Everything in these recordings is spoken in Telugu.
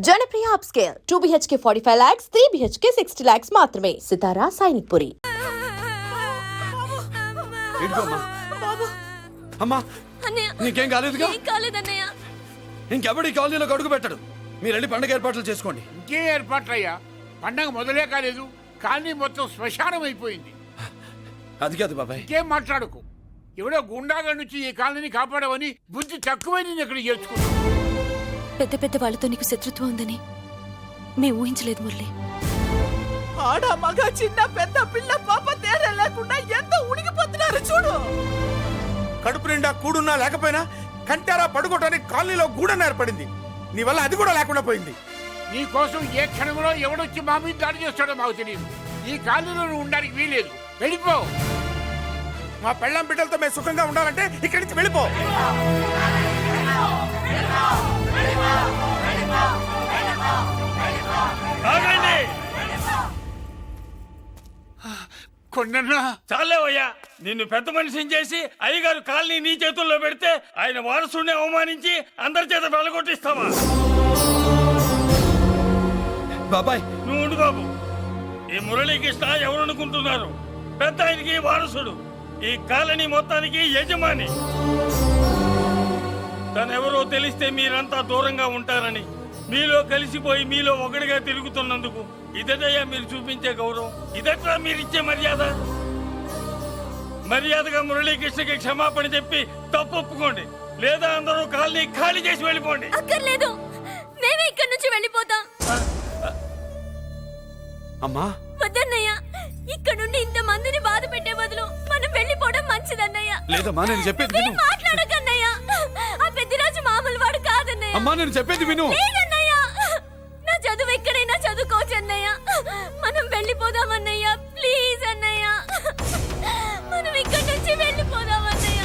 Janapriya upscale 2 BHK 45 lakhs, 3 BHK 60 lakhs మాత్రమే. సితారా సైనిక్పురి. అమ్మా నీకేం కాలేదుగా? ఇంకెవడి కాలనీలో అడుగు పెట్టడు. మీరు వెళ్ళి పండుగ ఏర్పాట్లు చేసుకోండి. ఇంకే ఏర్పాట్లయ్యా? పండగ మొదలే కాలేదు, కాలనీ మొత్తం శ్మశానం అయిపోయింది. అది కాదు బాబాయ్. ఇంకేం మాట్లాడుకు. ఎవడో గుండాగా నుంచి ఈ కాలనీని కాపాడవని బుద్ధి తక్కువై నేను ఇక్కడ చేర్చుకున్నా. పెద్ద పెద్ద వాళ్ళతో నీకు శత్రుత్వం ఉందని మేము ఊహించలేదు మురళి. ఆడ మగ చిన్న పెద్ద పిల్ల పాప తేడా లేకుండా ఎంత ఉడికిపోతున్నారు చూడు. కడుపు నిండా కూడున్నా లేకపోయినా కంటారా పడుకోవటానికి కాలనీలో గూడెం ఏర్పడింది. నీ వల్ల అది కూడా లేకుండా పోయింది. నీ కోసం ఏ క్షణంలో ఎవడొచ్చి మా మీద దాడి చేస్తాడో మాకు తెలియదు. ఈ కాలనీలో నువ్వు ఉండడానికి వీలేదు. వెళ్ళిపో. మా పెళ్ళాం బిడ్డలతో మేము సుఖంగా ఉండాలంటే ఇక్కడి నుంచి వెళ్ళిపో. కొండన్నా చాలేవయ్యా, నిన్ను పెద్ద మనిషిని చేసి అయ్యగారు కాలనీ నీ చేతుల్లో పెడితే ఆయన వారసుని అవమానించి అందరి చేత వెళ్ళగొట్టిస్తావా? బాబాయ్ నువ్వు ఉండు బాబు. ఈ మురళీకృష్ణ ఎవరనుకుంటున్నారు? పెద్ద ఆయనకి వారసుడు, ఈ కాలనీ మొత్తానికి యజమాని. తనెవరో తెలిస్తే మీరంతా దూరంగా ఉంటారని మీలో కలిసిపోయి మీలో ఒకటిగా తిరుగుతున్నందుకు ఇదటయ్యా మీరు చూపించే గౌరవం, ఇదట్లా మీరిచ్చే మర్యాద. మర్యాదగా మురళీకృష్ణకి క్షమాపణ చెప్పి తప్పు ఒప్పుకోండి, లేదా అందరూ కాలనీ ఖాళీ చేసి వెళ్ళిపోండి. అక్కర్లేదు, మేమే ఇక్కడి నుంచి వెళ్ళిపోతాం. అమ్మా వద్దన్నయ్య, ఇక్కడ నుండి ఇంత మందిని బాధ పెట్టే బదులు మనం వెళ్ళిపోవడం మంచిదన్నయ్య. లేదమ్మా, నేను చెప్పేది విను. మాట్లాడకన్నయ్య, ఆ పెద్దిరాజు మామూలు వాడు కాదన్నయ్య. అమ్మా నేను చెప్పేది విను. లేదన్నయ్య, నా చదువు ఎక్కడైనా చదువుకోవచ్చు అన్నయ్య. మనం వెళ్ళిపోదామన్నయ్య, ప్లీజ్ అన్నయ్య. మనం ఇక్కడి నుంచి వెళ్ళిపోదామన్నయ్య.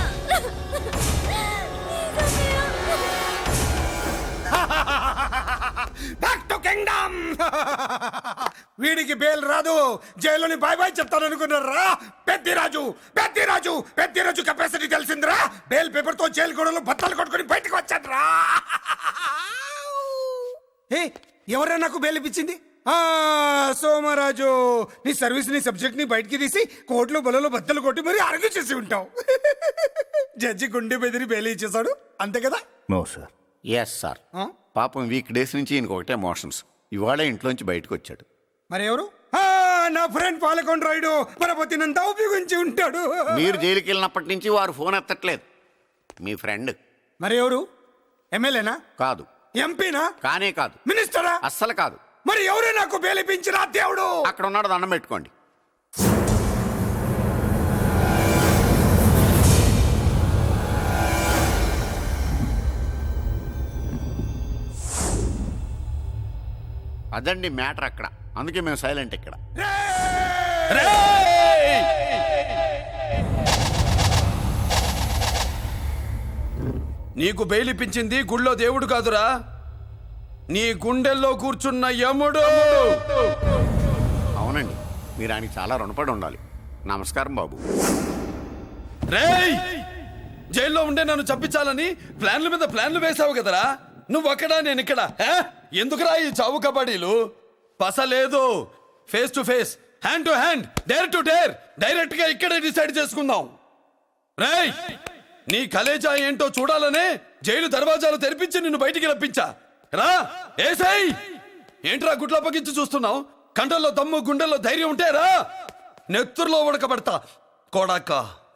Back to kingdom. వీడికి బెయిల్ రాదు, జైల్లోని బాయ్ బాయ్ చెప్తాను అనుకున్నారా? పెద్దిరాజు పెద్దిరాజు పెద్దిరాజు కెపాసిటీ తెలిసిందిరా. బెయిల్ పేపర్ తో జైలు గోడలు బత్తలు కొట్టుకుని బయటకు వచ్చాడ్రా. ఎవరా నాకు బెయిల్ ఇప్పించింది? సోమరాజు, నీ సర్వీస్ నీ సబ్జెక్ట్ ని బయటికి తీసి కోట్లు బలలో బద్దలు కొట్టి మరి అరుగు చేసి ఉంటావు. జడ్జి గుండె బెదిరి బెయిల్ ఇచ్చేసాడు, అంతే కదా? No sir. Yes sir. పాపం వీక్ డేస్ నుంచి ఈయనకు ఒకటే మోషన్స్. ఇవాళ ఇంట్లోంచి బయటకు వచ్చాడు. మరి ఎవరు? నా ఫ్రెండ్ పాలకొండ రాయుడు పరపతినంతా ఉపయోగించి ఉంటాడు. మీరు జైలుకి వెళ్ళినప్పటి నుంచి వారు ఫోన్ ఎత్తట్లేదు. మీ ఫ్రెండ్. మరి ఎవరు? ఎమ్మెల్యేనా? కాదు. ఎంపీనా? కానే కాదు. మినిస్టరా? అస్సలు కాదు. మరి ఎవరే నాకు బేలిపించినా దేవుడు? అక్కడ ఉన్నాడు, దండం పెట్టుకోండి. అదండి మ్యాటర్ అక్కడ. అందుకే మేము సైలెంట్ ఇక్కడ. నీకు బెయిలిపించింది గుళ్ళో దేవుడు కాదురా, నీ గుండెల్లో కూర్చున్న యముడు. అవునండి, మీరు ఆయనకి చాలా రుణపడి ఉండాలి. నమస్కారం బాబు. రేయ్, జైల్లో ఉండే నన్ను చంపించాలని ప్లాన్ల మీద ప్లాన్లు వేసావు కదరా. నువ్వు అక్కడ నేను ఇక్కడ. ఎందుకురా ఈ చావు కబడ్డీలు? పసలేదు. Face to face, hand to hand, dare to dare, direct గా ఇక్కడే డిసైడ్ చేసుకుందాం. రేయ్, నీ కలేజా ఏంటో చూడాలనే జైలు దర్వాజాలు తెరిపించి నిన్ను బయటికి రప్పించా. రా ఏసై. ఏంట్రా గుడ్ల పగించి చూస్తున్నావు? కండల్లో దమ్ము గుండెల్లో ధైర్యం ఉంటే రా, నెత్తురులో ఉడకబడతా కొడాక.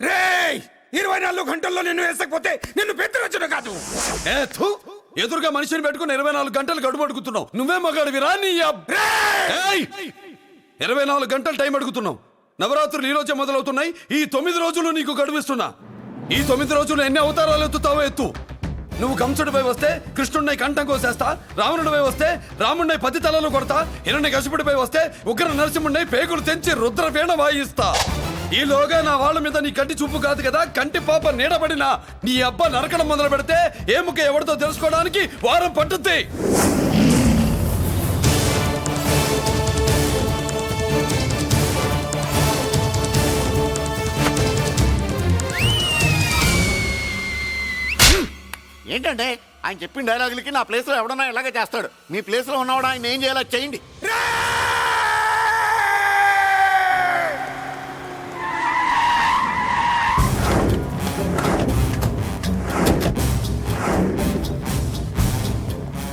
రేయ్, 24 గంటల్లో నిన్ను వేసకపోతే నిన్ను పెద్దరొచ్చును కాదు. ఎదురుగా మనిషిని పెట్టుకుని 24 గంటలు గడుపు అడుగుతున్నావు. నువ్వే మగాడివిరా? నీ 24 గంటలు టైం అడుగుతున్నావు. నవరాత్రులు ఈ రోజే మొదలవుతున్నాయి. ఈ 9 రోజులు నీకు గడువిస్తున్నా. ఈ 9 రోజులు ఎన్ని అవతారాలు ఎత్తుతావో ఎత్తు. నువ్వు కంసుడిపై వస్తే కృష్ణుడిని కంఠం కోసేస్తా, రావణుడిపై వస్తే రాముడిని 10 తలలు కొడతా, హిరణ్యకశిపుడిపై వస్తే ఉగ్ర నరసింహుడిని పేగులు తెంచి రుద్రవీణ వాయిస్తా. ఈలోగా నా వాళ్ళ మీద నీ కంటి చూపు కాదు కదా, కంటి పాప నీడబడినా నీ అబ్బా నరకడం మొదలు పెడితే ఏముక ఎవరితో తెలుసుకోవడానికి వారం పట్టుద్ది. ఏంటంటే ఆయన చెప్పిన డైలాగులకి నా ప్లేస్లో ఎవడన్నా ఇలాగే చేస్తాడు. మీ ప్లేస్లో ఉన్నవాడు ఆయన ఏం చేయాలో చేయండి.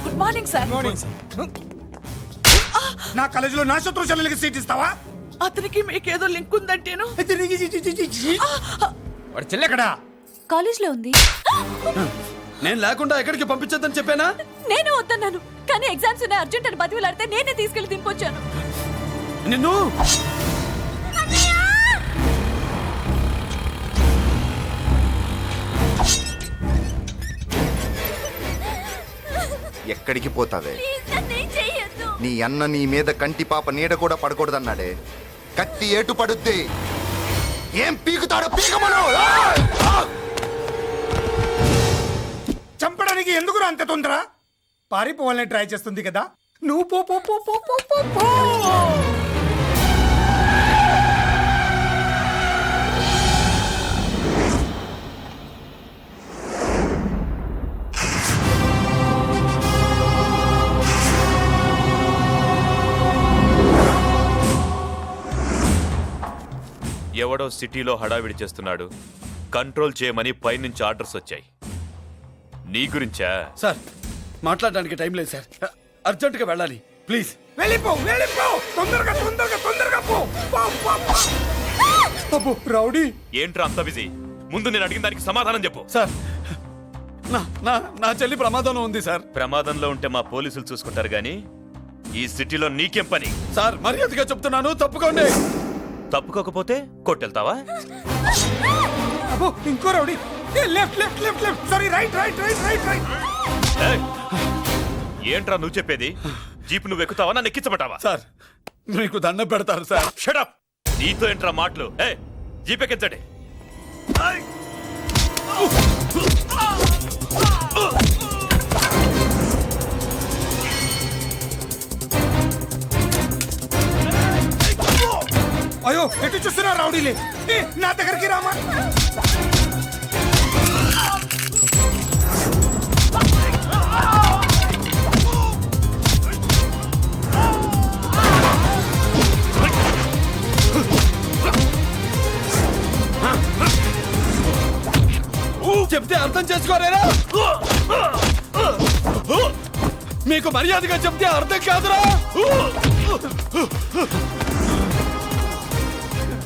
Good morning sir. నా కాలేజీలో నా శత్రు చెల్లెలకి సీట్ ఇస్తావా? అతనికి మీకేదో లింక్ ఉందంటేను. వాడు చెల్లెక్కడా? కాలేజ్ లో ఉంది. నేను లేకుండా ఎక్కడికి పంపించొద్దని చెప్పానా? నేను వద్దన్నాను, కానీ ఎగ్జామ్స్ ఉన్నాయి అర్జెంట్ అని బతిలాడితే నేనే తీసుకెళ్లి దింపొచ్చాను. నిన్ను ఎక్కడికి పోతావే? ప్లీజ్ నన్నేం చెయ్యొద్దు. నీ అన్న నీ మీద కంటి పాప నీడ కూడా పడకూడదన్నాడే. కత్తి ఏటు పడుద్ది. ఏం పీకుతాడో పీకమను. చంపడానికి ఎందుకు అంత తొందర? పారిపోవాలని ట్రై చేస్తుంది కదా. నువ్వు పో పో పో పో పో పో పో. ఎవడో సిటీలో హడావిడి చేస్తున్నాడు, కంట్రోల్ చేయమని పైనుంచి ఆర్డర్స్ వచ్చాయి. నీ గురించా? సార్ మాట్లాడడానికి టైం లేదు సార్, అర్జెంటుగా వెళ్ళాలి ప్లీజ్. వెళ్ళిపో వెళ్ళిపో, తొందరగా తొందరగా తొందరగా పో. పో, పో, పో. అబ్బో, రౌడీ. ఏంట్రా అంత బిజీ? ముందు నేను అడిగిన దానికి సమాధానం చెప్పు. సార్ నా నా నా చెల్లి ప్రమాదంలో ఉంది సార్. ప్రమాదంలో ఉంటే మా పోలీసులు చూసుకుంటారు గానీ ఈ సిటీలో నీకేం పని? సార్ మర్యాదగా చెప్తున్నాను, తప్పుకోండి. తప్పుకోకపోతే కొట్టెళ్తావా? అబ్బో, ఇంకో rowdy. Left left left left, sorry right right right right right. ఏయ్! ఏంట్రా నువ్వు చెప్పేది? జీప్ నువ్వు ఎక్కుతావా, నన్ను ఎక్కించబట్టావా? సార్ మీకు దండం పెడతారు సార్. షడప్! నీతో ఏంట్రా మాటలు? జీప్ ఎక్కించండి. అయ్యో, ఎటు చూస్తున్నా రౌడీలే. నా దగ్గరికి రామా. చెప్తే అర్థం చేసుకోరేరా? మీకు మర్యాదగా చెప్తే అర్థం కాదురా?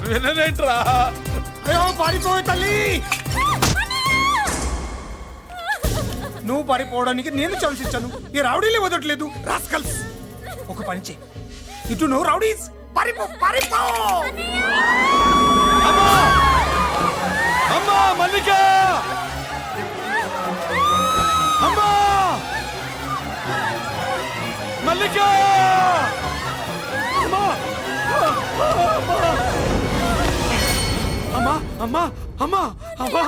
వినరేంట్రా? అయ్యో, పారిపోయే తల్లి. నువ్వు పారిపోవడానికి నేను ఛాన్స్ ఇచ్చాను. ఈ రౌడీలే వదలట్లేదు. రాస్కల్స్. ఒక పని చెయ్యి, ఇటు నువ్వు రౌడీస్ పారిపో పారిపో. అమ్మా అమ్మా, మల్లిక అమ్మా, మల్లిక అమ్మా అమ్మా అమ్మా అమ్మా అమ్మా.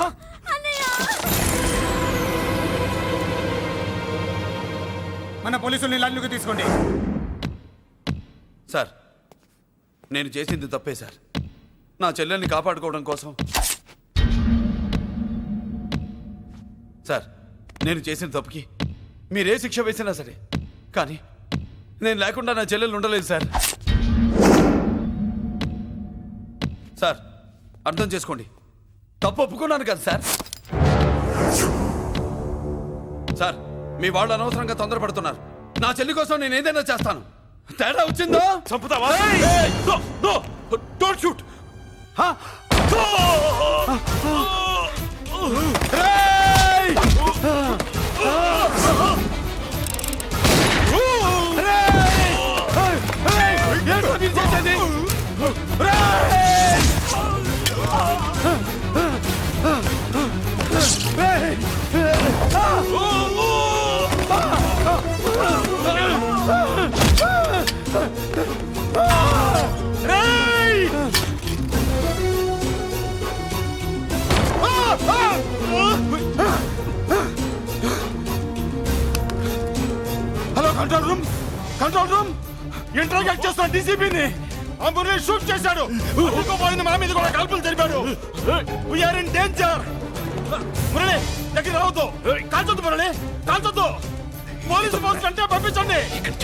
మన పోలీసుల్ని లైన్లోకి తీసుకోండి. సార్ నేను చేసింది తప్పే సార్. నా చెల్లెల్ని కాపాడుకోవడం కోసం. సార్ నేను చేసిన తప్పుకి మీరే శిక్ష వేసినా సరే, కానీ నేను లేకుండా నా చెల్లెలు ఉండలేదు సార్. సార్ అర్థం చేసుకోండి, తప్పు ఒప్పుకున్నాను కదా సార్. సార్ మీ వాళ్ళు అనవసరంగా తొందరపడుతున్నారు. నా చెల్లి కోసం నేను ఏదైనా చేస్తాను. తేడా వచ్చిందో చంపుతావా? Don't shoot. Hello control room, control room. Interrogate చేస్తున్న డీసీపీని అంబులెన్స్ షూట్ చేశాడు. పోయింది, మా మీద కూడా కాల్పులు జరిపాడు. We are in danger. మురళి దగ్గర రావద్దు, కాల్చొద్దు మురళి, కాల్చొద్దు. పోలీసు ఫోర్స్ అంటే పంపించండి,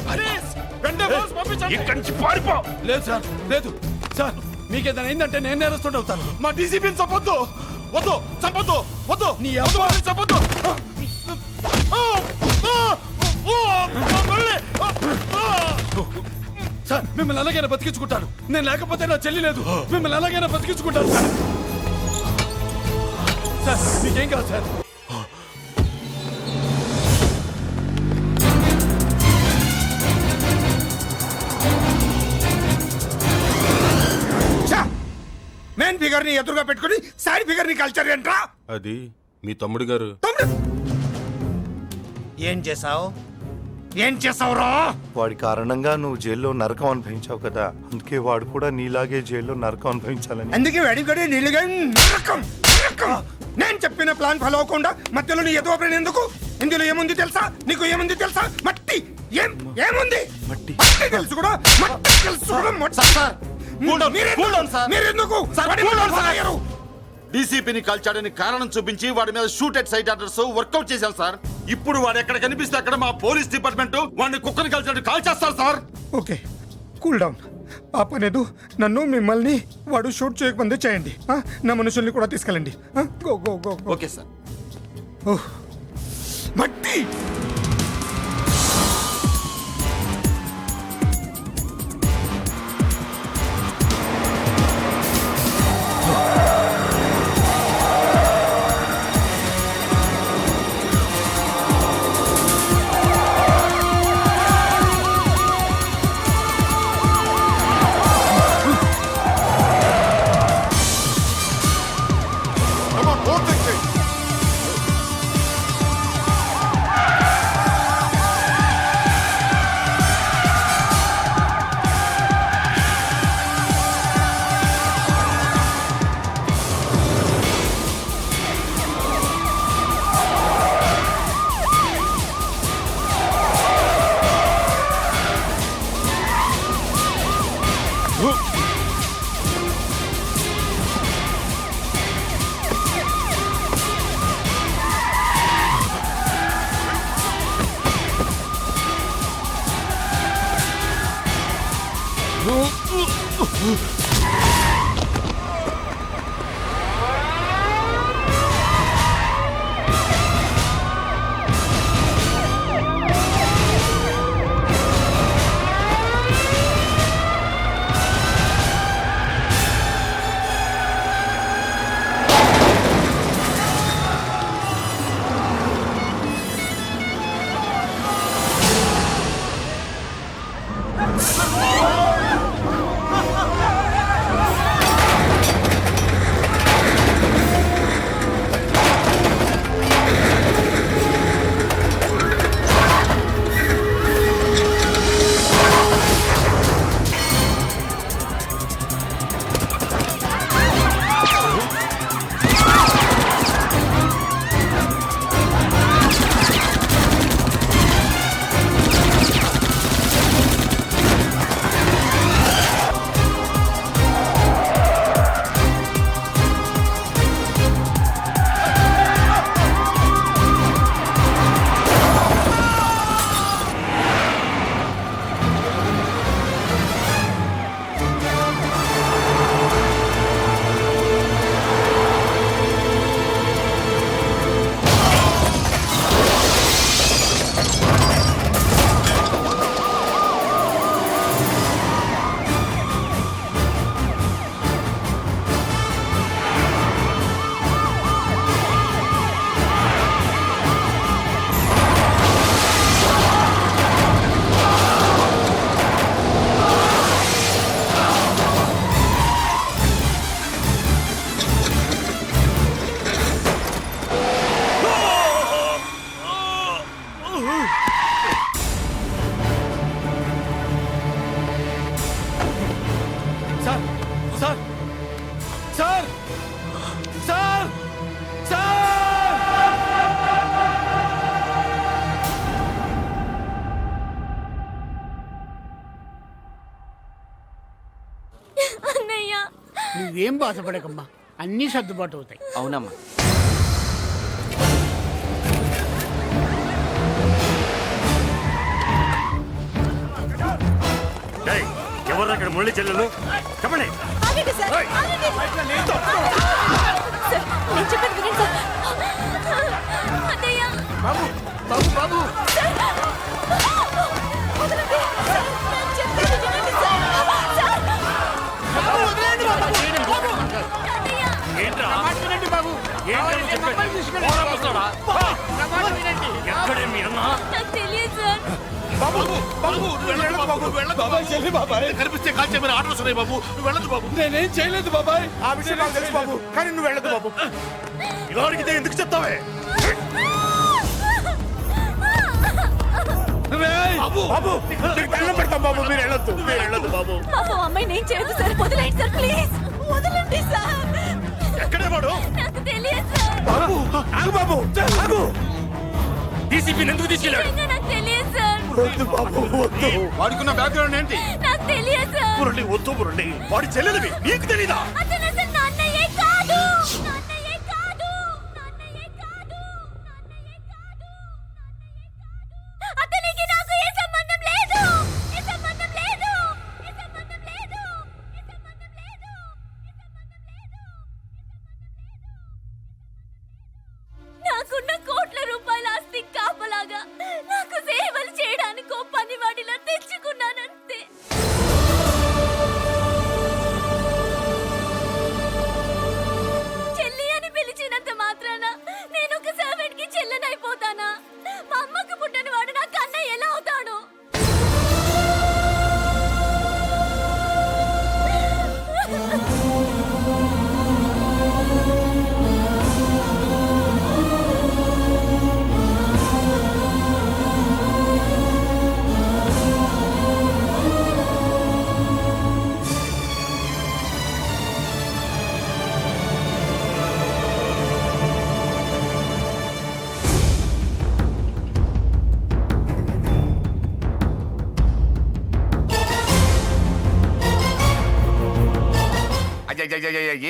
ప్లీజ్. వెంటనే ఫోర్స్ పంపించండి. ఇక్కడి నుంచి పారిపో. లేదు సార్, లేదు సార్. మీకేదైనా అయిందంటే నేను నేరస్తుడు అవుతాను. మా డీసీపీని చంపొద్దు, వద్దు, చంపొద్దు, వద్దు, నీ వద్దు, వాళ్ళని చంపొద్దు. మురళి, సార్ మిమ్మల్ని అలాగైనా బతికించుకుంటాను. నేను లేకపోతే నా చెల్లి లేదు. మిమ్మల్ని అలాగైనా బతికించుకుంటాను సార్. సార్ మీకేం కాదు సార్. మెయిన్ ఫిగర్ ని ఎదురుగా పెట్టుకుని సైడ్ ఫిగర్ ని కల్చర్ ఏంట్రా? అది మీ తమ్ముడు గారు. ఏం చేసావు? ఏం చేసావురా? వాడి కారణంగా నువ్వు జైల్లో నరకం అనుభవించావు కదా, అందుకే వాడు కూడా నీలాగే జైల్లో నరకం అనుభవించాలని. అందుకే వెడిగడి నీళ్ళుగా నరకం నరకం. నేను చెప్పిన ప్లాన్ ఫాలో అవ్వకుండా మధ్యలో నీ ఎదురు ప్లాన్ ఎందుకు? ఇందులో ఏముంది తెలుసా? నీకు ఏముంది తెలుసా? మట్టి. ఏముంది? మట్టి తెలుసు కూడా, మట్టి తెలుసు కూడా. మీరెందుకు డీసీపీని కాల్చాడని కారణం చూపించి వాడి మీద shoot at sight orders work out చేశాం సార్. ఇప్పుడు వాడు ఎక్కడ కనిపిస్తే అక్కడ మా పోలీస్ డిపార్ట్మెంట్ వాడిని కుక్కని కాల్చాడు కాల్ చేస్తారు సార్. Okay, cool down. పాపనేదు నన్ను మిమ్మల్ని వాడు షూట్ చేయకముందే చేయండి. నా మనుషుల్ని కూడా తీసుకెళ్ళండి. Go go go. Okay sir. మట్టి నువ్వేం బాధపడకమ్మా, అన్నీ సర్దుబాటు అవుతాయి. అవునమ్మా. ఎవరు అక్కడ మురళి చెల్లెలు చెప్పండి. ఆగండి సార్, ఆగండి. సార్, నేను చెప్పేది వినండి సార్. అన్నయ్య. బాబు బాబు బాబు వదలండి. సార్, నేను చెప్పేది వినండి సార్. సార్. అన్నయ్య. నా మాట వినండి బాబు. కావాలంటే మమ్మల్ని తీసుకెళ్ళండి. నా మాట వినండి. ఎక్కడే మీ అన్న? నాకు తెలియదు సార్. బాబు బాబాయ్ చెల్లి బాబాయ్ కనిపిస్తే కాల్చే మీరు ఆర్డర్స్ ఉన్నాయి బాబు. నువ్వు వెళ్ళదు బాబు. నేనేం చేయలేదు బాబాయ్. ఆ విషయం నాకు తెలుసు బాబు, కానీ నువ్వు వెళ్ళదు బాబు. ఇలా అడిగితే ఎందుకు చెప్తావే? రేయ్! బాబు నీకు దండం పెడతాం బాబు, మీరు వెళ్ళొద్దు, మీరు వెళ్ళొద్దు బాబు. పాపం అమ్మాయి నేను చేయదు సార్. వదిలేండి సార్, ప్లీజ్ వదలండి సార్. ఎక్కడే వాడు? నాకు తెలియదు సార్. బాబు ఆగు బాబు, ఆగు. డీసీపీని ఎందుకు తీసుకెళ్ళాడు? నిజంగా నాకు తెలియదు సార్. వద్దు బాబు వద్దు. వాడికున్న బ్యాక్గ్రౌండ్ ఏంటి? నాకు తెలియదు సార్. మురళి వద్దు మురళి, వాడి చెల్లెలివి నీకు తెలీదా? అతను అసలు నా అన్నయ్యే కాదు. నా అన్నయ్యే కాదు. నా అన్నయ్యే కాదు. నా అన్నయ్యే కాదు. అతనికి నాకు ఏ సంబంధం లేదు. ఏ సంబంధం లేదు. ఏ సంబంధం లేదు. ఏ సంబంధం లేదు. నాకున్న కోట్ల రూపాయల ఆస్తి కాపలాగా నాకు సేవలు చేయడానికి పనివాడిలా తెచ్చుకున్నానంతే. చెల్లి అని పిలిచినంత మాత్రాన నేను ఒక సర్వెంట్ కి చెల్లెనైపోతానా? మా అమ్మకు పుట్టిన వాడు నాకు అన్నయ్య ఎలా అవుతాడు?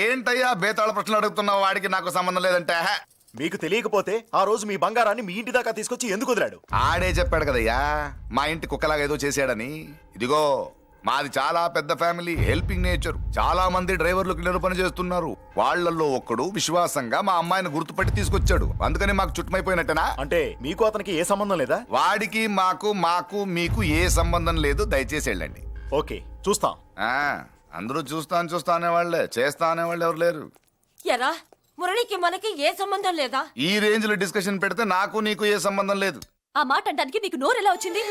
ఏంటయ్యా బేతాళ ప్రశ్నలు అడుగుతున్నావు? వాడికి నాకు సంబంధం లేదంటే మీకు తెలియకపోతే ఆ రోజు మీ బంగారాన్ని మీ ఇంటి దాకా తీసుకొచ్చి ఎందుకు వదిలాడు? ఆడే చెప్పాడు కదయ్యా మా ఇంటి కుక్కలాగా ఏదో చేశాడని. ఇదిగో మాది చాలా పెద్ద ఫ్యామిలీ, హెల్పింగ్ నేచర్. చాలా మంది డ్రైవర్లు క్లీనర్ పని చేస్తున్నారు. వాళ్ళల్లో ఒక్కడు విశ్వాసంగా మా అమ్మాయిని గుర్తుపట్టి తీసుకొచ్చాడు. అందుకని మాకు చుట్టుమైపోయినట్టేనా? అంటే మీకు అతనికి ఏ సంబంధం లేదా? వాడికి మాకు మీకు ఏ సంబంధం లేదు. దయచేసి వెళ్ళండి. ఓకే, చూస్తాం. అందరూ చూస్తా అనేవాళ్లే, చేస్తా అనేవాళ్ళు ఎవరు లేరు. ఎరా మురళికి మనకి ఏ సంబంధం లేదా? ఈ రేంజ్ లో డిస్కషన్ పెడితే నాకు నీకు ఏ సంబంధం లేదు. ఆ మాట అంటానికి నీకు నోరు ఎలా వచ్చింది?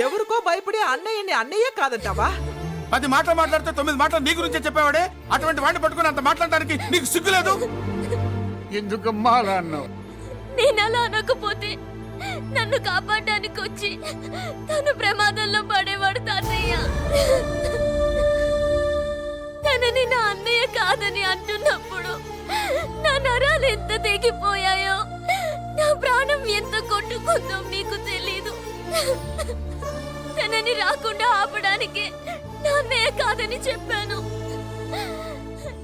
ఎవరికో భయపడి అన్నయ్యని అన్నయ్యే కాదంటావా? 10 మాటలు మాట్లాడితే 9 మాటలు నీ గురించే చెప్పేవాడే. అటువంటి వాడిని పట్టుకుని అంత మాట్లాడడానికి నీకు సిగ్గులేదు? ఎందుకమ్మా అలా అన్నావు? నేను అలా అనకపోతే నన్ను కాపాడడానికి వచ్చి తను ప్రమాదంలో పడేవాడు తాతయ్య. తనని నా అన్నయ్య కాదని అంటున్నప్పుడు నా నరాలు ఎంత తెగిపోయాయో, నా ప్రాణం ఎంత కొట్టుకుందో మీకు తెలీదు. తనని రాకుండా ఆపడానికి నా అన్నయ్య కాదని చెప్పాను.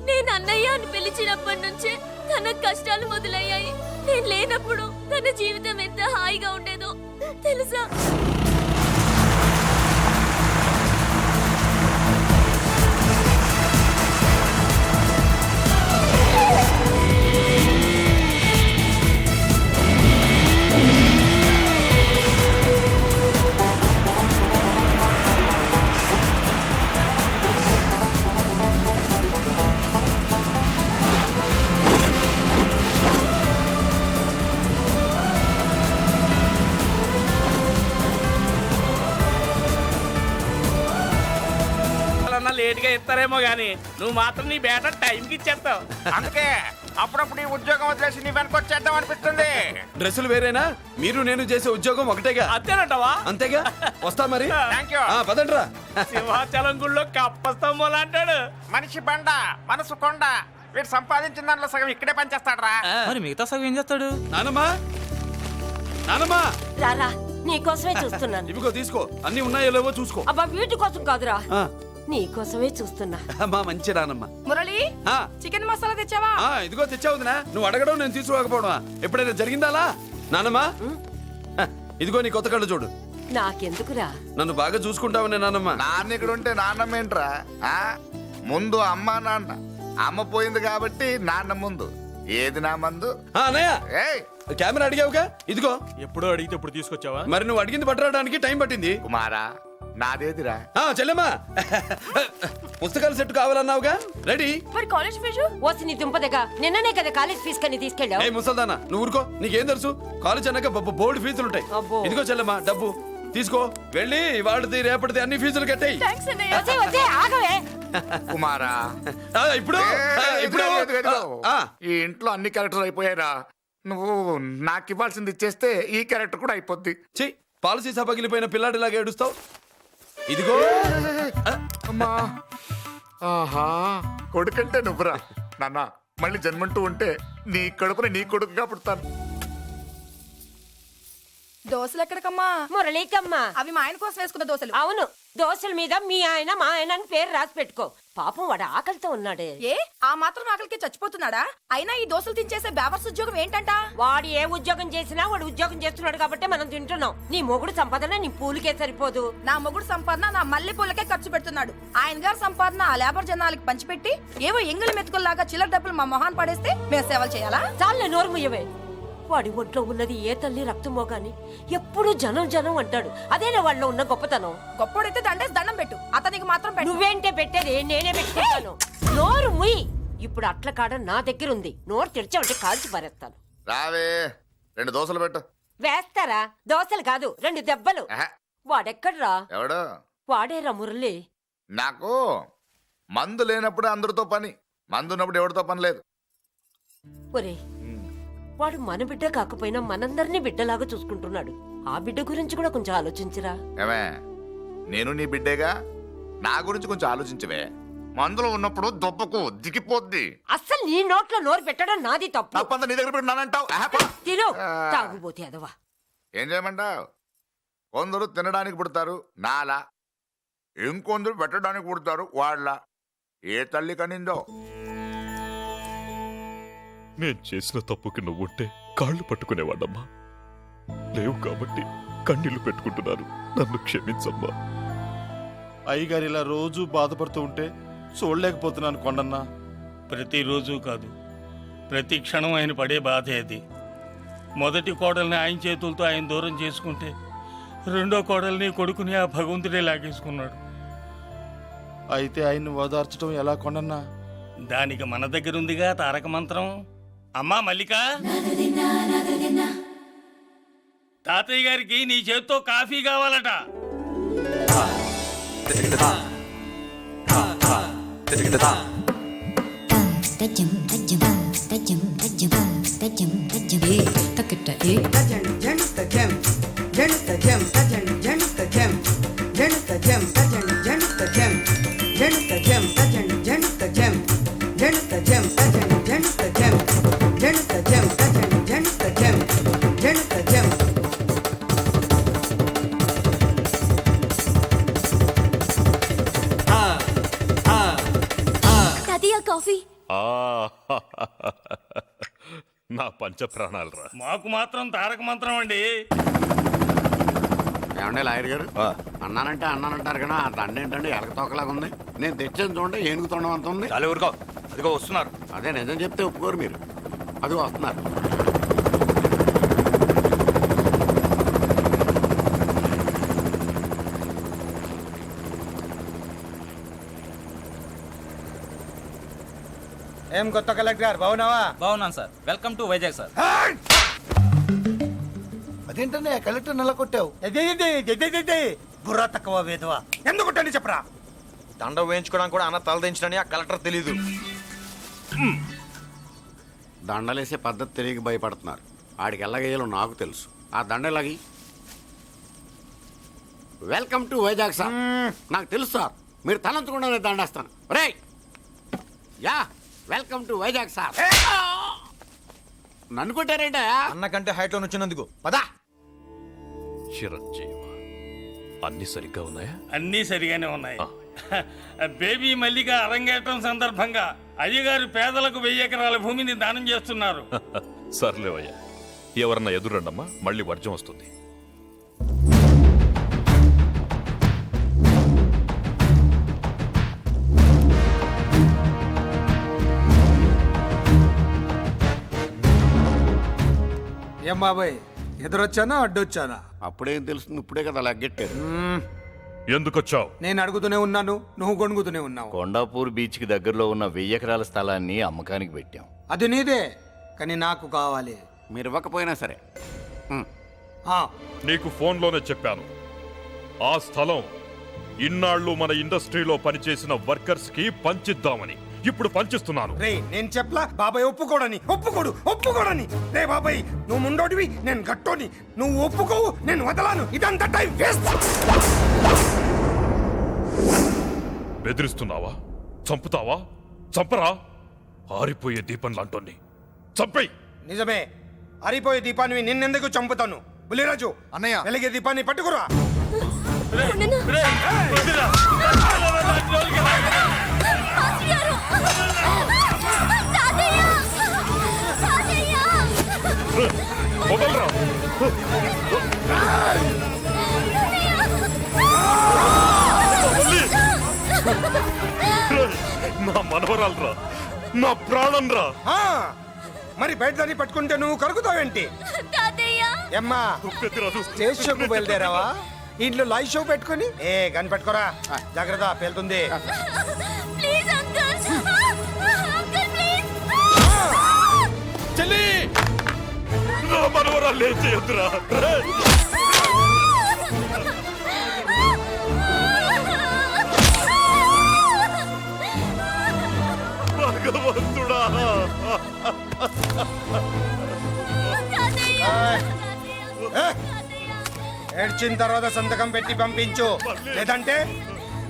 నేను అన్నయ్య అని పిలిచినప్పటి నుంచే తన కష్టాలు మొదలయ్యాయి. నేను లేనప్పుడు తన జీవితం ఎంత హాయిగా ఉండేదో తెలుసా? లేట్ గా ఇస్తారేమో గానీ నువ్వు మాత్రం నీ బేట టైంకి ఇచ్చేస్తావు. అందుకే అప్పుడప్పుడు ఈ ఉద్యోగం వదిలేసి నీ వెనక వచ్చేద్దాం అనిపిస్తుంది. డ్రెస్సులు వేరేనా? మీరు నేను చేసే ఉద్యోగం ఒకటేగా. అంతేనంటావా? అంతేగా. వస్తా మరి. Thank you. పదండ్రా. సింహాచలం గుళ్ళో కప్పస్తంభం అంటాడు. మనిషి బండ మనసు కొండ. వీడు సంపాదించిన దాంట్లో సగం ఇక్కడే పనిచేస్తాడు రా. మరి మిగతా సగం ఏం చేస్తాడు? నానమ్మా, నానమ్మా, రారా నీకోసమే చూస్తున్నాను. ఇవిగో తీసుకో. అన్ని ఉన్నాయో లేవో చూసుకో. అబ్బా వీటి కోసం కాదురా, ఆ, నీకోసమే చూస్తున్నా. మా మంచి నానమ్మ. మురళి ఆ, చికెన్ మసాలా తెచ్చావా? ఇదిగో తెచ్చావుదినా. నువ్వు అడగడం నేను తీసుకోకపోవడమా? ఎప్పుడైనా జరిగిందాలా? నానమ్మా, ఇదిగో నీ కొత్త కళ్ళు చూడు. నాకెందుకురా? నన్ను బాగా చూసుకుంటావనే నాన్నమ్మ. నాన్న ఇక్కడ ఉంటే నాన్నమ్మ ఏంట్రా? ముందు అమ్మ నాన్న. అమ్మ పోయింది కాబట్టి నాన్న ముందు. ఏది నా మందు? అన్నయ్య కెమెరా అడిగావుగా, ఇదిగో. ఎప్పుడో అడిగితే ఇప్పుడు తీసుకొచ్చావా? మరి నువ్వు అడిగింది పట్టడానికి టైం పట్టింది. కుమారా నాదేదిరా? చెల్లెమ్మా పుస్తకాల సెట్ కావాలన్నావుగా, రెడీ. మరి కాలేజ్ ఫీజు? ఓసి నీ దుంపదగా, నిన్ననే కదా కాలేజ్ ఫీజు కని తీసుకెళ్ళావు. ఏ ముసల్దానా, నువ్వు ఊరుకో. నీకేం తెలుసు? కాలేజ్ అన్నాక బోర్డు ఫీజులు ఉంటాయి. ఇదిగో చెల్లెమ్మా డబ్బు తీసుకో, వెళ్ళి వాడిది రేపటిది అన్ని ఫీజులు కట్టాయి. కుమారా ఇప్పుడు ఈ ఇంట్లో అన్ని క్యారెక్టర్లు అయిపోయారా? నువ్వు నాకు ఇవ్వాల్సింది ఇచ్చేస్తే ఈ క్యారెక్టర్ కూడా అయిపోద్ది. చెయ్యి. పాలసీ పగిలిపోయిన పిల్లాడిలాగా ఏడుస్తావు. ఇదిగో. అమ్మా ఆహా, కొడుకంటే నువ్వురా నాన్న. మళ్ళీ జన్మంటూ ఉంటే నీ కడుపుని నీ కొడుకుగా పుడతాను. దోశలు ఎక్కడికమ్మా? మురళీకమ్మా. అవి మా ఆయన కోసం వేసుకున్న దోశలు. అవును, దోశల మీద మీ ఆయన మా ఆయన అని పేరు రాసి పెట్టుకో. పాపం వాడు ఆకలితో ఉన్నాడే. ఏ ఆ మాత్రం ఆకలికి చచ్చిపోతున్నాడా? అయినా ఈ దోశలు తినేసే బేవర్స్ ఉద్యోగం ఏంటంట? వాడు ఏ ఉద్యోగం చేసినా వాడు ఉద్యోగం చేస్తున్నాడు కాబట్టి మనం తింటున్నాం. నీ మొగుడు సంపాదన నీ పూలకే సరిపోదు. నా మొగుడు సంపాదన నా మల్లె పూలకే ఖర్చు పెడుతున్నాడు. ఆయన గారి సంపాదన ఆ లేబర్ జనాలకి పంచిపెట్టి ఏవో ఎంగిలి మెతుకుల్లాగా చిల్లర డబ్బులు మా మొహాన్ పడేస్తే మేము సేవలు చేయాలా? చాలే నోరు ముయ్యవే. వాడి ఒంట్లో ఉన్నది ఏ తల్లి రక్తమో గాని ఎప్పుడు జనం జనం అంటాడు. అదేనా వాళ్ళలో ఉన్న గొప్పతనం. గొప్పోడైతే దండేసి దండం పెట్టు, అతనికి మాత్రం పెట్టు. నువ్వేంటే పెట్టేది? నేనే పెట్టుకుంటాను. నోరు ముయ్యి. ఇప్పుడు అట్ల కాడ నా దగ్గర ఉంది. నోరు తెరిచావంటే కాల్చి పారేస్తాను. రావే 2 దోశలు పెట్టు. వేస్తారా? దోశలు కాదు 2 దెబ్బలు. వాడెక్కడ్రా? ఎవడు? వాడేరా మురళి. నాకు మందు లేనప్పుడు అందరితో పని, మందు ఉన్నప్పుడు ఎవరితో పని లేదు. ఒరే, వాడు మన బిడ్డ కాకపోయినా మనందరినీ బిడ్డలాగా చూసుకుంటున్నాడు. ఆ బిడ్డ గురించి కూడా కొంచెం ఆలోచించరా. ఏమే, నేను నీ బిడ్డేగా, నా గురించి కొంచెం ఆలోచించవే. మందులో ఉన్నప్పుడు దొబ్బకు దిగిపోద్ది. అస్సలు నీ నోట్లో నోరు పెట్టడం నాది తప్పు. తప్పంతా నీ దగ్గర పెట్టినానంటావు. తిను తాగుబోతే అదవా. ఏం చేయమంటావు? కొందరు తినడానికి పుడతారు నాలా, ఇంకొందరు పెట్టడానికి పుడతారు వాళ్ళ. ఏ తల్లి కనిందో. నేను చేసిన తప్పుకి నువ్వుంటే కాళ్ళు పట్టుకునేవాడమ్మా. లేవు కాబట్టి కన్నీళ్లు పెట్టుకుంటున్నాను. నన్ను క్షమించమ్మా. అయ్యగారు ఇలా రోజు బాధపడుతూ ఉంటే చూడలేకపోతున్నాను కొండన్నా. ప్రతిరోజు కాదు, ప్రతి క్షణం ఆయన పడే బాధే అది. మొదటి కోడల్ని ఆయన చేతులతో ఆయన దూరం చేసుకుంటే రెండో కోడల్ని కొడుకుని ఆ భగవంతుడే లాగేసుకున్నాడు. అయితే ఆయన్ని ఓదార్చడం ఎలా కొండన్నా? దానికి మన దగ్గర ఉందిగా తారక మంత్రం. అమ్మా మల్లిక, తాతయ్య గారికి నీ చేత్తో కాఫీ కావాలట. కాఫీ నా పంచ ప్రాణాలు రా. మాకు మాత్రం తారక మంత్రం అండి. ఏమండే లాయర్ గారు, అన్నానంటే అన్నానంటారు కదా, ఆ దండ ఏంటంటే ఎలక తోకలాగా ఉంది. నేను తెచ్చేది చూడండి, ఏనుగు తొండం అంత ఉంది. చాలా ఊరుకో, అదిగో వస్తున్నారు. అదే నిజం చెప్తే ఒప్పుకోరు మీరు. అది వస్తున్నారు. ఏం కొత్త కలెక్టర్ బాగున్నావా? బాగున్నాను sir. Welcome to Vizag sir. అదేంటనే కలెక్టర్ నెల కొట్టావు? బుర్రా తక్కువ వేదవా. ఎందుకు కొట్టండి చెప్పరా? దండ వేయించుకోవడానికి కూడా అన్న తలదించడని ఆ కలెక్టర్ తెలీదు. దండలేసే పద్ధతి తెలియక భయపడుతున్నారు. ఆడికి ఎలాగేయాలో నాకు తెలుసు. ఆ దండలాగి వెల్కమ్ టు వైజాగ్ సార్. నాకు తెలుసు సార్, మీరు తలంచకుండా దండేస్తాను. రే యా వెల్కమ్ టు వైజాగ్ సార్. నన్ను కొట్టారేంట? అన్నకంటే హైట్ లో వచ్చినందుకు పదా. చిరంజీవి, అన్ని సరిగ్గా ఉన్నాయా? అన్నీ సరిగానే ఉన్నాయి. బేబీ మల్లిక అరంగేట్రం సందర్భంగా అయ్యగారు పేదలకు 1000 ఎకరాల భూమిని దానం చేస్తున్నారు. సర్లేవయ్యా, ఎవరన్నా ఎదురండమ్మా, మళ్ళీ వర్జం వస్తుంది. ఏం బాబాయ్ ఎదురొచ్చానా అడ్డొచ్చానా? అప్పుడేం తెలుస్తుంది, ఇప్పుడే కదా లగ్గెట్టారు. ఎందుకొచ్చావు? నేను అడుగుతూనే ఉన్నాను, నువ్వు గొణుగుతూనే ఉన్నావు. కొండాపూర్ బీచ్కి దగ్గరలో ఉన్న 1000 ఎకరాల స్థలాన్ని అమ్మకానికి పెట్టాం. అది నీదే, కానీ నాకు కావాలి. మీరు ఇవ్వకపోయినా సరే. ఆ, నీకు ఫోన్లోనే చెప్పాను. ఆ స్థలం ఇన్నాళ్ళు మన ఇండస్ట్రీలో పనిచేసిన వర్కర్స్ కి పంచిద్దామని. ఇప్పుడు పంచిస్తున్నాను. రే నేను చెప్పలా బాబాయ్ ఒప్పుకోడని. రే బాబాయ్ నువ్వు ముండోడివి, నేను గట్టోని. నువ్వు ఒప్పుకోవు, నేను వదలాను. ఇదంతా టైం వేస్ట్. బెదిరిస్తున్నావా? చంపుతావా? చంపరా? ఆరిపోయే దీపం లాంటోని చంపేయ్. నిజమే, అరిపోయే దీపాన్ని నిన్నెందుకు చంపుతాను? బుల్లిరాజు అన్నయ్య వెలిగే దీపాన్ని పట్టుకురా. వదలరా. నా మనవరాలరా, నా ప్రాణం రా. ఆ, మరి బయట దాన్ని పట్టుకుంటే నువ్వు కరుగుతావేంటి? ఎమ్మా స్టేజ్ షోకు బయలుదేరావా? ఇంట్లో లైవ్ షో పెట్టుకుని గన్ పెట్టుకోరా, జాగ్రత్త పేలుతుంది. చెల్లి నా మనవరాలు ఏం చేయొద్దురా. భగవంతుడా, ఏడ్చిన తర్వాత సంతకం పెట్టి పంపించు, లేదంటే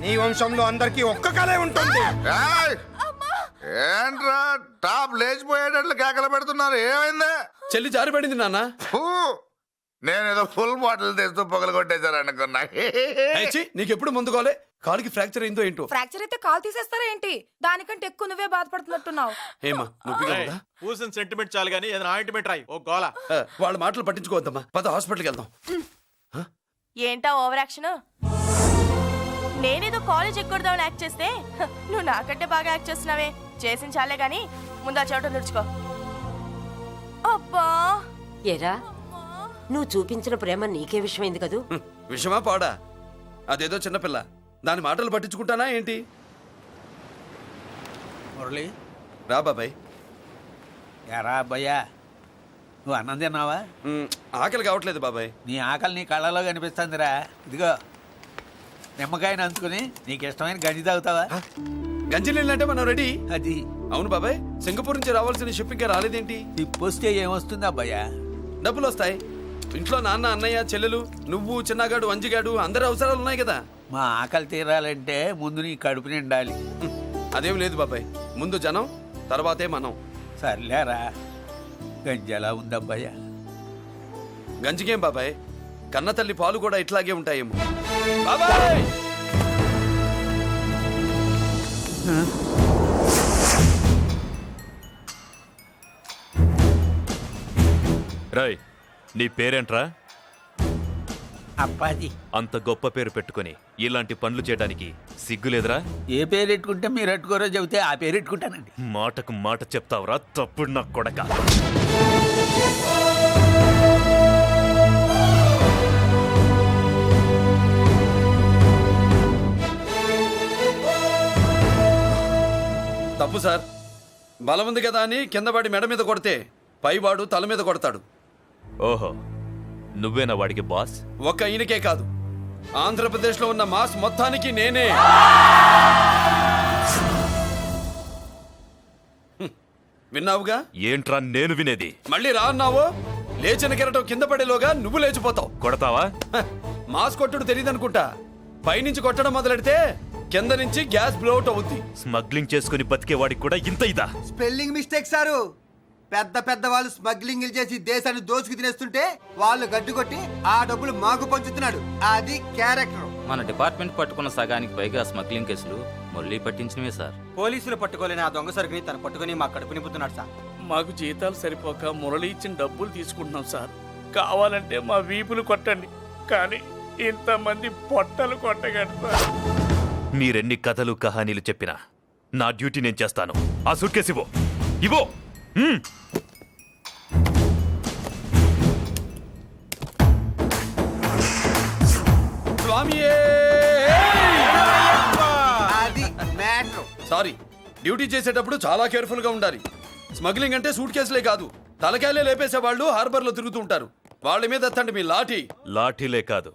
నీ వంశంలో అందరికీ ఒక్క కలే ఉంటుంది. ఏంట్రా టాప్ లేచిపోయేటట్లు కేకలు పెడుతున్నారు? ఏమైంది? చెల్లి జారిపడింది నాన్న. నేనేదో ఫుల్ బాటిల్ తెస్తూ పొగలు కొట్టేశారు అనుకున్నా. నీకెప్పుడు ముందుకోలే? కాలుకి ఫ్రాక్చర్ అయిందో ఏంటో. ఫ్రాక్చర్ అయితే కాల్ తీసేస్తారా ఏంటి? దానికంటే ఎక్కువ నువ్వే బాధపడుతున్నట్టున్నావు. ఏమా నొప్పిగా ఉందా? పూసిన సెంటిమెంట్ చాలు గానీ ఏదైనా ఆయింట్మెంట్ రాయి. ఓ గోల. వాళ్ళ మాటలు పట్టించుకోవద్దమ్మా, పద హాస్పిటల్కి వెళ్దాం. ఏంటా ఓవర్ యాక్షన్? నేనేదో కాలేజ్ ఎక్కడదామని యాక్ట్ చేస్తే నువ్వు నాకంటే బాగా యాక్ట్ చేస్తున్నావే. చేసిన చాలే గాని ముందు ఆ చెవిట తుడుచుకో. అబ్బా ఏరా, నువ్వు చూపించిన ప్రేమ నీకే విషయమైంది కదూ. విషమా పాడా? అదేదో చిన్నపిల్ల, దాని మాటలు పట్టించుకుంటానా ఏంటి? మురళి రా బాబాయ్. ఎరా అబ్బాయ్యా, నువ్వు అన్నం తిన్నావా? ఆకలి కావట్లేదు బాబాయ్. నీ ఆకలి నీ కళ్ళలో కనిపిస్తుందిరా. ఇదిగో నిమ్మకాయని అంచుకుని నీకు ఇష్టమైన గంజి తాగుతావా? గంజి నీళ్ళంటే మనం రెడీ. అది అవును బాబాయ్, సింగపూర్ నుంచి రావాల్సిన షిప్పింగ్ రాలేదేంటి? తిప్పొస్తే ఏమొస్తుంది అబ్బాయ్యా? డబ్బులు వస్తాయి. ఇంట్లో నాన్న, అన్నయ్య, చెల్లెలు, నువ్వు, చిన్నగాడు, అంజిగాడు అందరి అవసరాలు ఉన్నాయి కదా. మా ఆకలి తీరాలంటే ముందు నీ కడుపు నిండాలి. అదేం లేదు బాబాయ్, ముందు జనం తర్వాతే మనం. సర్లేరా, గంజి ఎలా ఉంది అబ్బాయ్యా? గంజికేం బాబాయ్, కన్న తల్లి పాలు కూడా ఇట్లాగే ఉంటాయేమో. బాబాయ్ రాయ్, నీ పేరేంట్రా? అప్పాజీ. అంత గొప్ప పేరు పెట్టుకొని ఇలాంటి పనులు చేయడానికి సిగ్గులేదురా? ఏ పేరు ఎట్టుకుంటే మీరు ఎట్టుకోరో చెబితే ఆ పేరు ఎట్టుకుంటానండి. మాటకు మాట చెప్తావురా తప్పుడు నా కొడక. తప్పు సార్. బలం ఉంది కదా అని కిందవాడి మెడ మీద కొడితే పైవాడు తల మీద కొడతాడు. ఓహో, నువ్వేనా వాడికి బాస్? ఒక్క ఈయనకే కాదు, ఆంధ్రప్రదేశ్లో ఉన్న మాస్ మొత్తానికి నేనే. విన్నావుగా? ఏంట్రా నేను వినేది? మళ్ళీ రా అన్నావు, లేచిన కెరటం కింద పడేలోగా నువ్వు లేచిపోతావు. కొడతావా? మాస్ కొట్టుడు తెలియదనుకుంటా. పైనుంచి కొట్టడం మొదలెడితే కింద నుంచి గ్యాస్ బ్లౌట్ అవుద్ది. స్మగ్లింగ్ చేసుకుని బతికేవాడికి కూడా ఇంత ఇదా? Spelling mistake sir. పెద్ద పెద్ద వాళ్ళు స్మగ్లింగ్ చేసి దేశాన్ని దోచుకు తినేస్తుంటే వాళ్ళు గడ్డు కొట్టి ఆ డబ్బులు మాకు పంచుతున్నాడు. అది క్యారెక్టర్. మన డిపార్ట్మెంట్ పట్టుకున్న సగానికి పైగా స్మగ్లింగ్ కేసులు మురళి పట్టించినవే సార్. పోలీసులు పట్టుకోలేని ఆ దొంగ సరుకుని తను పట్టుకుని మా కడుపు నింపుతున్నాడు సార్. మాకు జీతాలు సరిపోక మురళి ఇచ్చిన డబ్బులు తీసుకుంటున్నాం సార్. కావాలంటే మా వీపులు కొట్టండి, కానీ ఇంతమంది పొట్టలు కొట్టగండి సార్. మీరెన్ని కథలు కహానీలు చెప్పినా నా డ్యూటీ నేను చేస్తాను. ఆ సూట్కేస్ ఇవ్వు. స్వామియే అది మ్యాటర్. సారీ, డ్యూటీ చేసేటప్పుడు చాలా కేర్ఫుల్ గా ఉండాలి. స్మగ్లింగ్ అంటే సూట్ కేసులే కాదు, తలకాయలే లేపేసే వాళ్ళు హార్బర్ లో తిరుగుతూ ఉంటారు. వాళ్ళ మీద ఎత్తండి మీ లాఠీ. లాఠీలే కాదు,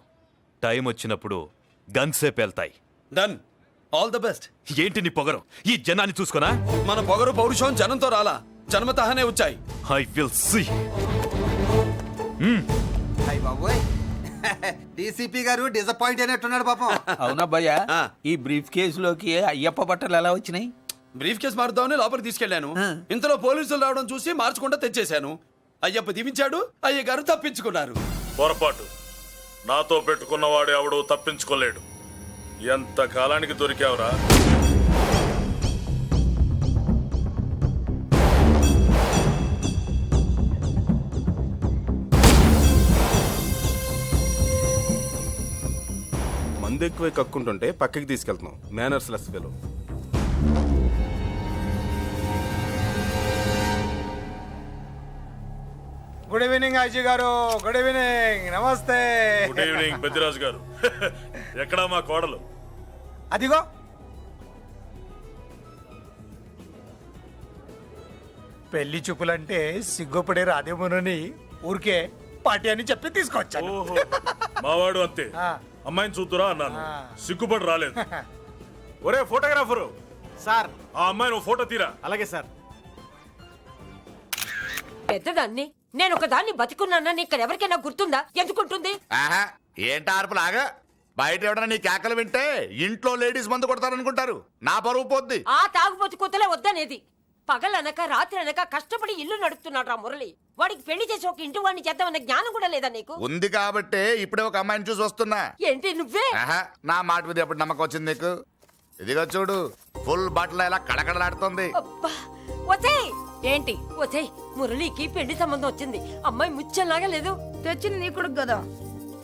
టైం వచ్చినప్పుడు గన్సే పేల్తాయి. డన్. All the best. ఏంటి నీ పొగరు? ఈ జనాన్ని చూసుకోనా? మన పొగరు పౌరుషం జనంతో రాలా, జన్మతహనే వచ్చాయి. I will see. అయ్య బాబోయ్, డీసీపీ గారు డిసప్పాయింట్ అయినట్టున్నాడు పాపం. అవునబ్బయ్యా, ఈ బ్రీఫ్ కేసులోకి అయ్యప్ప బట్టలు ఎలా వచ్చినాయి? బ్రీఫ్ కేసు మారుద్దామని లోపలికి తీసుకెళ్లాను. ఇంతలో పోలీసులు రావడం చూసి మార్చకుండా తెచ్చేశాను. అయ్యప్ప దీవించాడు, అయ్య గారు తప్పించుకున్నారు. పొరపాటు. నాతో పెట్టుకున్నవాడు ఎవడు తప్పించుకోలేడు. ఎంత కాలానికి దొరికావురా? మందు ఎక్కువ కక్కుంటుంటే పక్కకి తీసుకెళ్తున్నాం. Manners less fellow. Good evening Ajay గారు. Good evening. నమస్తే. గుడ్ ఈవినింగ్ పెద్దిరాజు గారు. ఎక్కడా మా కోడలు? అదిగో పెళ్లి చూపులంటే సిగ్గుపడే రాధేమోనని ఊరికే పార్టీ అని చెప్పి తీసుకొచ్చాను. ఓహో, మావాడు అంతే. అమ్మాయిని చూద్దురా అన్నాను, సిగ్గుపడి రాలేదు. ఒరే ఫోటోగ్రాఫరు సార్, ఆ అమ్మాయిని ఓ ఫోటో తీరా. అలాగే సార్. పెద్దదాన్ని నేను ఒక దాన్ని బతికున్నానని ఇక్కడ ఎవరికైనా గుర్తుందా? ఎందుకుంటుంది? ఆహా, ఏంటి ఆర్పులాగా? బయట ఎవడన్నా నీ కేకలు వింటే ఇంట్లో లేడీస్ మందు కొడతారనుకుంటారు. నా పరువు పోద్ది. ఆ తాగుబోతు కూతలే వద్దనేది. పగలనక రాత్రి అనక కష్టపడి ఇల్లు నడుపుతున్నాడు రా మురళి. వాడికి పెళ్లి చేసి ఒక ఇంటి వాడిని చేద్దామన్న జ్ఞానం కూడా లేదా నీకు? ఉంది కాబట్టే ఇప్పుడే ఒక అమ్మాయిని చూసి వస్తున్నా. ఏంటి నువ్వే? ఆహా, నా మాట మీద ఎప్పుడు నమ్మకం వచ్చింది నీకు? ఇదిగో చూడు, ఫుల్ బట్టలు ఇలా కడకడలాడుతుంది. ఏంటి ఒసేయ్, మురళికి పెళ్లి సంబంధం వచ్చింది. అమ్మాయి ముచ్చల్లాగా లేదు. తెచ్చింది నీ కొడుకు కదా.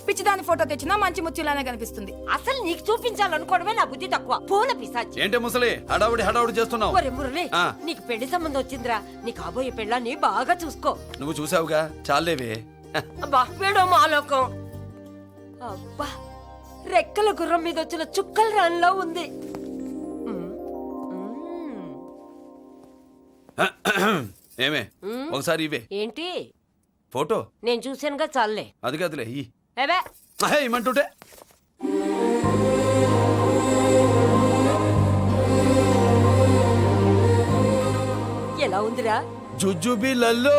పిచ్చిదాని ఫోటో తెచ్చినా మంచి ముచ్చిలానే కనిపిస్తుంది. అసలు నీకు చూపించాలనుకోవడమే నా బుద్ధి తక్కువ. పూల పిశాచి. ఏంటి ముసలి హడావుడి హడావుడి చేస్తున్నావు? ఒరే మురళి, నీకు పెళ్లి సంబంధం వచ్చిందిరా. నీ కాబోయే పెళ్ళాన్ని బాగా చూసుకో. నువ్వు చూసావుగా, చాలేవే. అబ్బా, వేడో మాలోకం. అబ్బా, రెక్కల గుర్రం మీద వచ్చిన చుక్కల రాన్లో ఉంది. ఏమే, ఒకసారి ఇవే. ఏంటి ఫోటో? నేను చూసానుగా, చాలే. అది కాదులే, ఏవే ఇమ్మంటుంటే. ఎలా ఉందిరా? జుజుబి లల్లో.